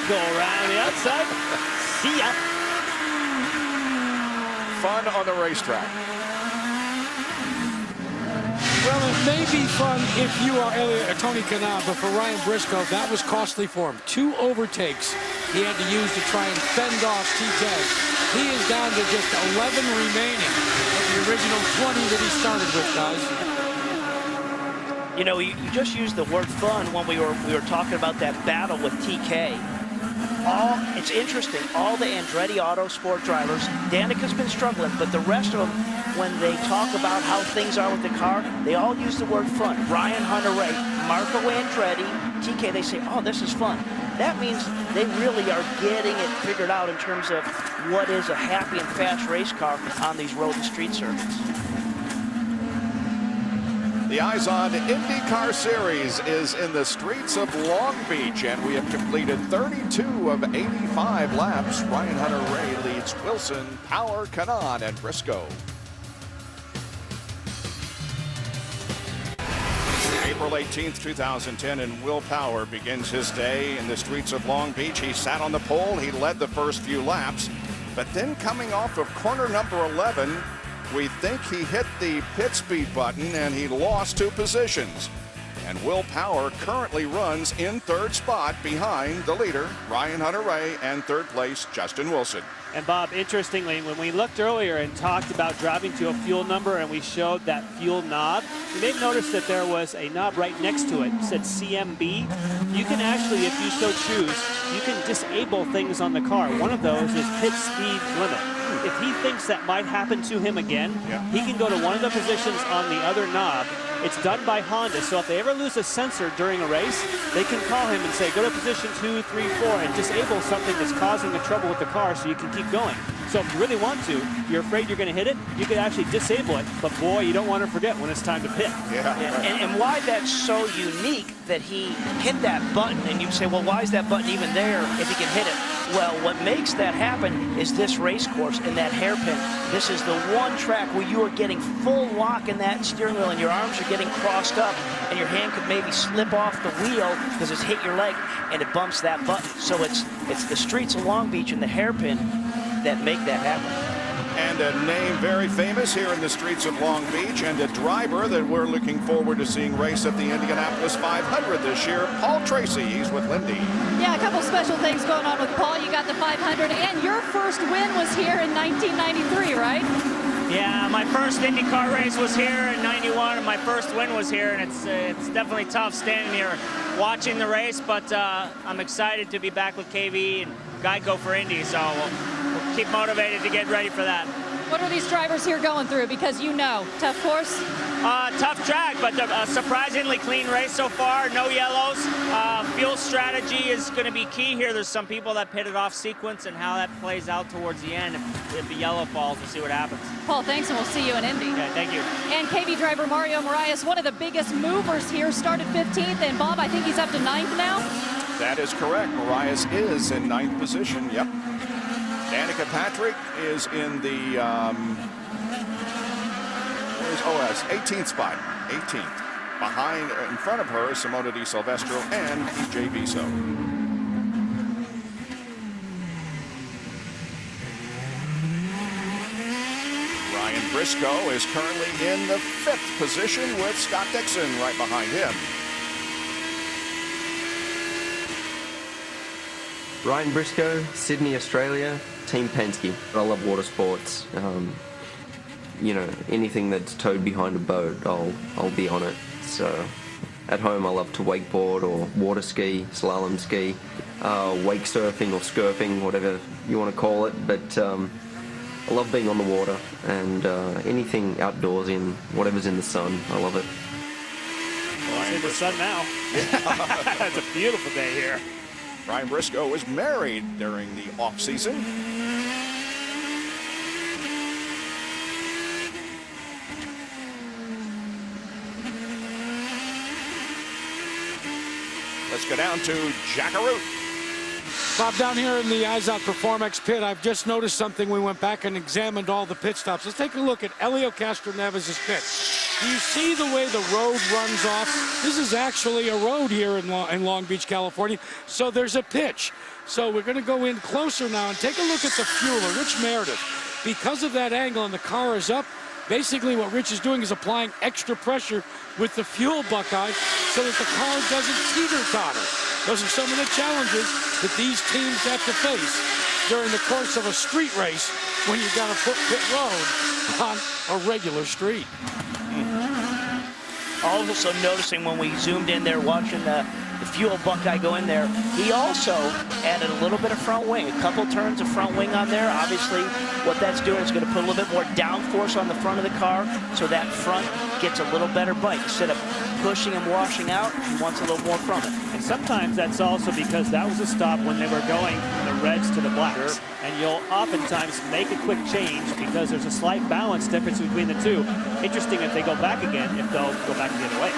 go around the outside. See ya. Fun on the racetrack. Well, it may be fun if you are Tony Kanaan, but for Ryan Briscoe, that was costly for him. 2 overtakes he had to use to try and fend off TK. He is down to just 11 remaining of the original 20 that he started with, guys. You know, you just used the word fun when we were talking about that battle with TK. It's interesting, all the Andretti Autosport drivers, Danica's been struggling, but the rest of them, when they talk about how things are with the car, they all use the word fun. Ryan Hunter-Reay, Marco Andretti, TK, they say, oh, this is fun. That means they really are getting it figured out in terms of what is a happy and fast race car on these road and street circuits. The IZOD IndyCar Series is in the streets of Long Beach, and we have completed 32 of 85 laps. Ryan Hunter-Reay leads Wilson, Power, Kanaan, and Briscoe. April 18th, 2010, and Will Power begins his day in the streets of Long Beach. He sat on the pole. He led the first few laps, but then coming off of corner number 11, we think he hit the pit speed button and he lost 2 positions. And Will Power currently runs in 3rd spot behind the leader, Ryan Hunter-Reay, and 3rd place, Justin Wilson. And Bob, interestingly, when we looked earlier and talked about driving to a fuel number and we showed that fuel knob, you may have noticed that there was a knob right next to it. It said CMB. You can actually, if you so choose, you can disable things on the car. One of those is pit speed limit. If he thinks that might happen to him again, he can go to one of the positions on the other knob. It's done by Honda, so if they ever lose a sensor during a race, they can call him and say, go to position 2, 3, 4, and disable something that's causing the trouble with the car so you can keep going. So if you really want to, you're afraid you're going to hit it, you could actually disable it, but boy, you don't want to forget when it's time to pit. And why that's so unique that he hit that button, and you say, well, why is that button even there if he can hit it? Well, what makes that happen is this race course and that hairpin. This is the one track where you are getting full lock in that steering wheel and your arms are getting crossed up and your hand could maybe slip off the wheel because it's hit your leg and it bumps that button. So it's the streets of Long Beach and the hairpin that make that happen. And a name very famous here in the streets of Long Beach, and a driver that we're looking forward to seeing race at the Indianapolis 500 this year, Paul Tracy. He's with Lindy. Yeah, a couple special things going on with Paul. You got the 500, and your first win was here in 1993, right? Yeah, my first IndyCar race was here in '91, and my first win was here, and it's definitely tough standing here watching the race, but I'm excited to be back with KV and Geico for Indy, so we'll keep motivated to get ready for that. What are these drivers here going through? Because you know, tough course? Tough track, but a surprisingly clean race so far. No yellows. Fuel strategy is going to be key here. There's some people that pitted off sequence, and how that plays out towards the end. If the yellow falls, we'll see what happens. Paul, thanks, and we'll see you in Indy. Okay, thank you. And KV driver Mario Moraes, one of the biggest movers here, started 15th, and Bob, I think he's up to 9th now? That is correct. Moraes is in 9th position. Yep. Danica Patrick is in the 18th spot. 18th. Behind, in front of her, Simona Di Silvestro and DJ Viso. Ryan Briscoe is currently in the 5th position with Scott Dixon right behind him. Ryan Briscoe, Sydney, Australia, Team Penske. I love water sports. You know, anything that's towed behind a boat, I'll be on it. So at home I love to wakeboard or water ski, slalom ski, wake surfing or scurfing, whatever you want to call it. But I love being on the water and anything outdoors in whatever's in the sun. I love it. Well, it's in the sun now. It's a beautiful day here. Ryan Briscoe was married during the off-season. Let's go down to Jackaroo. Bob, down here in the IZOD Performance pit, I've just noticed something. We went back and examined all the pit stops. Let's take a look at Helio Castroneves' pit. Do you see the way the road runs off? This is actually a road here in Long Beach, California. So there's a pitch. So we're going to go in closer now and take a look at the fueler, Rich Meredith. Because of that angle and the car is up, basically what Rich is doing is applying extra pressure with the fuel buckeye so that the car doesn't teeter-totter. Those are some of the challenges that these teams have to face during the course of a street race when you've got to put pit road on a regular street. Also noticing when we zoomed in there watching the fuel buckeye go in there, he also added a little bit of front wing, a couple turns of front wing on there. Obviously, what that's doing is going to put a little bit more downforce on the front of the car so that front gets a little better bite. Instead of pushing and washing out, he wants a little more from it. And sometimes that's also because that was a stop when they were going from the reds to the blacks. Sure. And you'll oftentimes make a quick change because there's a slight balance difference between the two. Interesting if they go back again, if they'll go back the other way.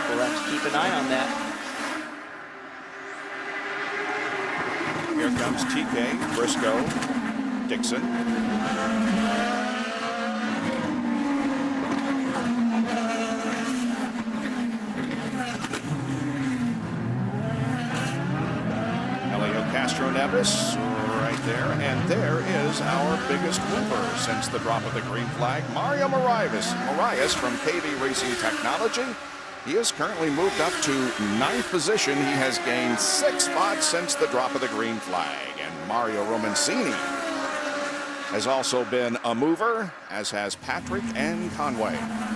We'll have to keep an eye on that. Here comes TK, Briscoe, Dixon. Elio Castro Neves right there. And there is our biggest mover since the drop of the green flag, Mario Marias from KV Racing Technology. He has currently moved up to 9th position. He has gained 6 spots since the drop of the green flag. And Mario Romancini has also been a mover, as has Patrick and Conway.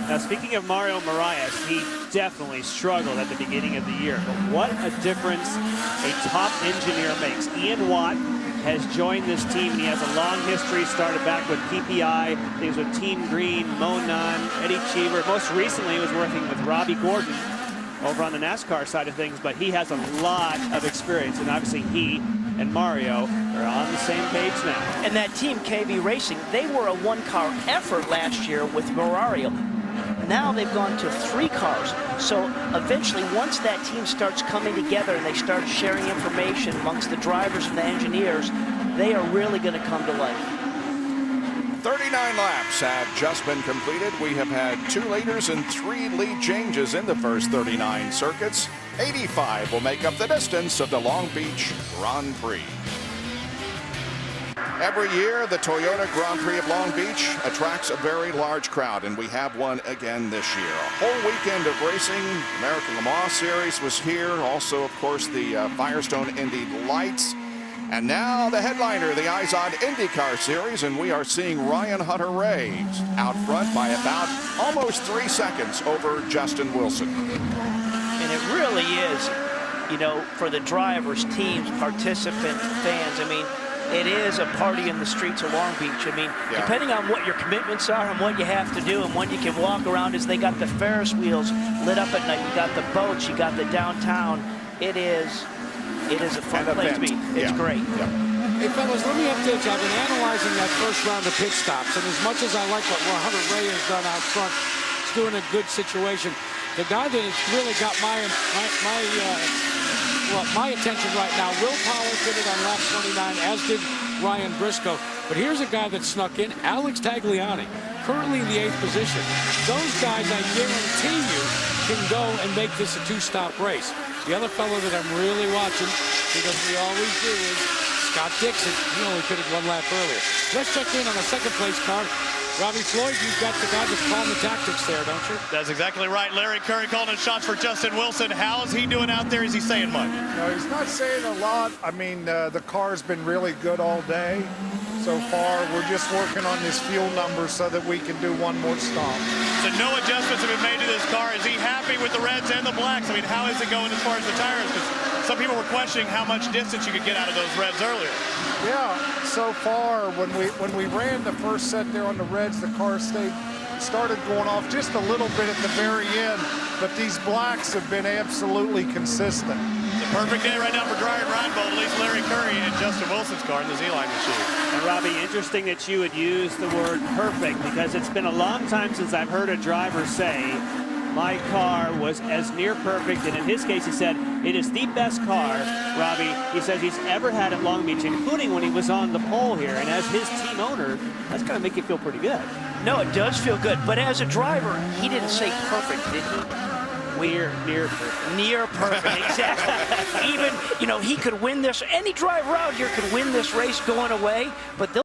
Now, speaking of Mario Marias, he definitely struggled at the beginning of the year. But what a difference a top engineer makes. Ian Watt has joined this team, and he has a long history. Started back with PPI, things with Team Green, Monon, Eddie Cheever. Most recently, he was working with Robbie Gordon over on the NASCAR side of things, but he has a lot of experience, and obviously he and Mario are on the same page now. And that team, KV Racing, they were a one-car effort last year with Mario. Now they've gone to 3 cars. So eventually, once that team starts coming together and they start sharing information amongst the drivers and the engineers, they are really going to come to life. 39 laps have just been completed. We have had 2 leaders and 3 lead changes in the first 39 circuits. 85 will make up the distance of the Long Beach Grand Prix. Every year, the Toyota Grand Prix of Long Beach attracts a very large crowd, and we have one again this year. A whole weekend of racing. American Le Mans Series was here. Also, of course, the Firestone Indy Lights. And now the headliner, the IZOD IndyCar Series, and we are seeing Ryan Hunter-Reay out front by about almost 3 seconds over Justin Wilson. And it really is, you know, for the drivers, teams, participants, fans, I mean, it is a party in the streets of Long Beach. I mean, depending on what your commitments are and what you have to do and when you can walk around, as they got the Ferris wheels lit up at night, you got the boats, you got the downtown. It is a fun place to be. It's great. Yep. Hey, fellas, let me update you. I've been analyzing that first round of pit stops, and as much as I like what Hunter-Reay has done out front, he's doing a good situation. The guy that has really got my attention right now, Will Power did it on lap 29, as did Ryan Briscoe. But here's a guy that snuck in, Alex Tagliani, currently in the 8th position. Those guys, I guarantee you, can go and make this a 2-stop race. The other fellow that I'm really watching, because we always do, is Scott Dixon. He only pitted 1 lap earlier. Let's check in on the 2nd place car. Robbie Floyd, you've got the guy that's calling the tactics there, don't you? That's exactly right. Larry Curry calling in shots for Justin Wilson. How is he doing out there? Is he saying much? No, he's not saying a lot. I mean, the car's been really good all day so far. We're just working on this fuel number so that we can do 1 more stop. So no adjustments have been made to this car. Is he happy with the reds and the blacks? I mean, how is it going as far as the tires? Because some people were questioning how much distance you could get out of those reds earlier. Yeah, so far when we ran the first set there on the reds, the car started going off just a little bit at the very end, but these blacks have been absolutely consistent. It's a perfect day right now for Dry and Reinbold, at least Larry Curry and Justin Wilson's car in the Z-Line machine. And Robbie, interesting that you would use the word perfect, because it's been a long time since I've heard a driver say my car was as near perfect, and in his case, he said, it is the best car, Robbie, he says he's ever had at Long Beach, including when he was on the pole here. And as his team owner, that's going to make you feel pretty good. No, it does feel good. But as a driver, he didn't say perfect, did he? Near perfect. Near perfect, exactly. Even, he could win this. Any driver out here could win this race going away, but they'll